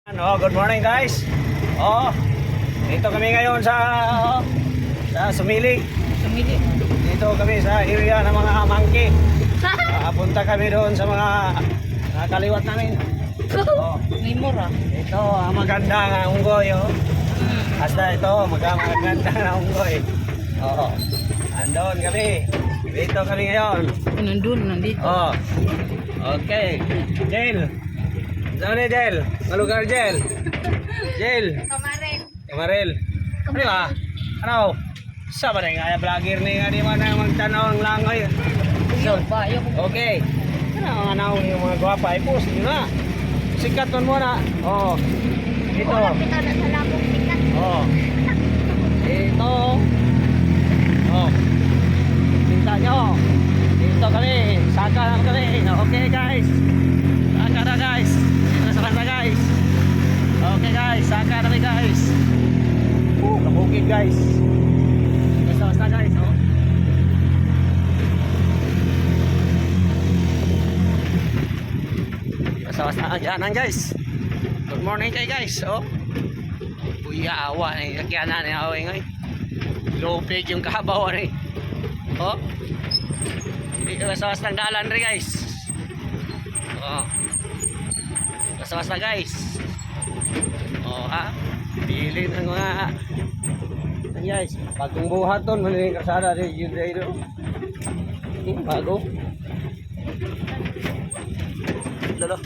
Good morning guys. Dito kami ngayon sa Sumili. Dito kami sa area ng mga monkey. Punta kami doon sa mga kaliwat namin. Ito ang maganda nga unggoy. Hasta ito maganda na unggoy. Andon kami. Dito kami ngayon. Nandito. Okay. Jel. Saan ni Jel? Ang lugar Jel? Jel. Kamarel. Ano ba? Ano? Sa ba rin? Kaya vlogger ni nga di man na magtanaw ang langoy. So, okay. Ano ang anaw yung mga gwapa? I-post nyo na. Sikat nun muna. Ito. Ito. Pinta nyo. Dito kami. Saka lang kami. Okay guys. Saka na guys. Dito sa kanta guys. Okay guys. Saka na kami guys. Kabukid guys. Basta guys. Basta dyanan guys. Good morning kay guys. Kuya awa. Kaya na away ngayon. Low page yung kahabaw rin. Basta dalan rin guys. Basta guys. Pili ng mga guys. Bagong buhat doon. Maling kasada rin yun rin. Bago. Lalo.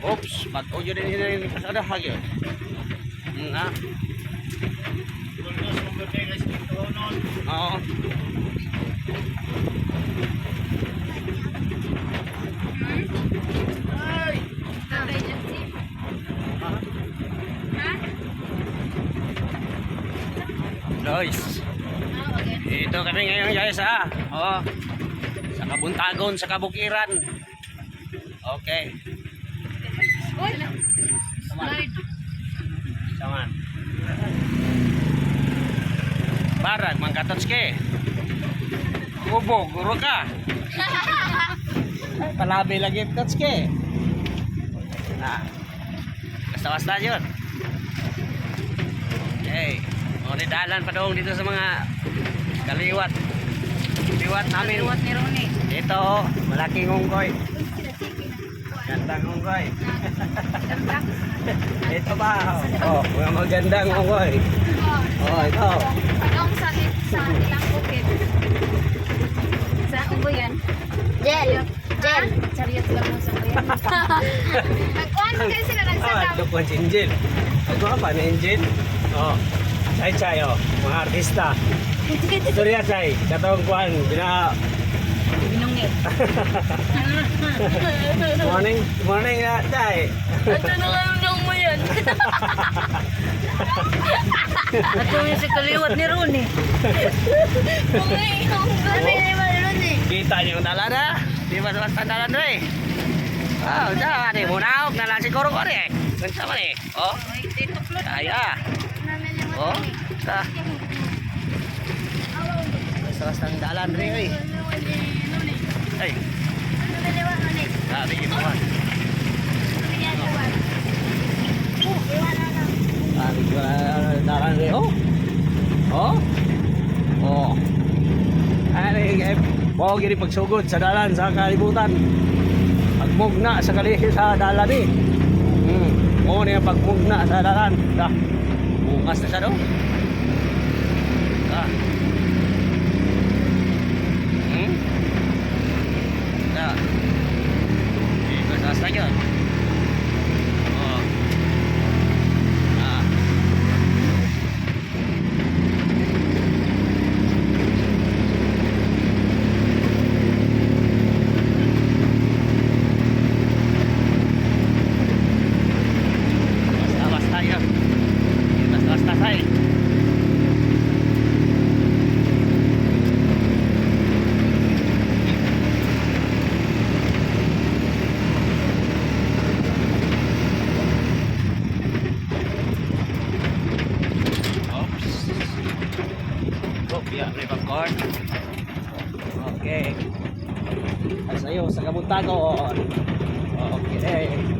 Oops. Bato yun rin kasada hagi. Guys, ito kami ngayon guys sa Kabuntagon, sa Kabukiran. Okay. Saman. Barag mangkatotske. Kubo, guro ka. Palabi lagi totske. Basta yun. Okay. Dalan pa doon dito sa mga kaliwat. Kaliwat namin. Kaliwat ni Ronnie. Ito, malaking unggoy. Gandang unggoy. Ito ba? Mga magandang unggoy. Ito. Anong sakit sa ilang bukid? Sa unggoyan? Jel. Chariot lang mo sa unggoyan. Nagkuhan mo kayo sila nagsasama. Dukwan si Angel. Nagkuhan pa ni Angel. Chay, mga artista. Surya Chay, katong kuhan, Binungit. morning na Chay. Ito na lang mo yan. Ito yung si kaliwat ni Ronnie. Kita niyo yung dalan na. Di ba sa dalan na eh. Diyan, munawag na lang si Koro-Kore. Gansa man eh. Kaya. Basta ang dalan rin eh. Ay. Sabi gitu kan. Sabi ko dalan rin. Ano gini pagsugod sa dalan sa kalibutan. Pagmugna sa dalan eh. Niya pagmugna sa dalan. Bukas na siya daw. Basta yun. Basta yun. Basta say. hapon. Okay.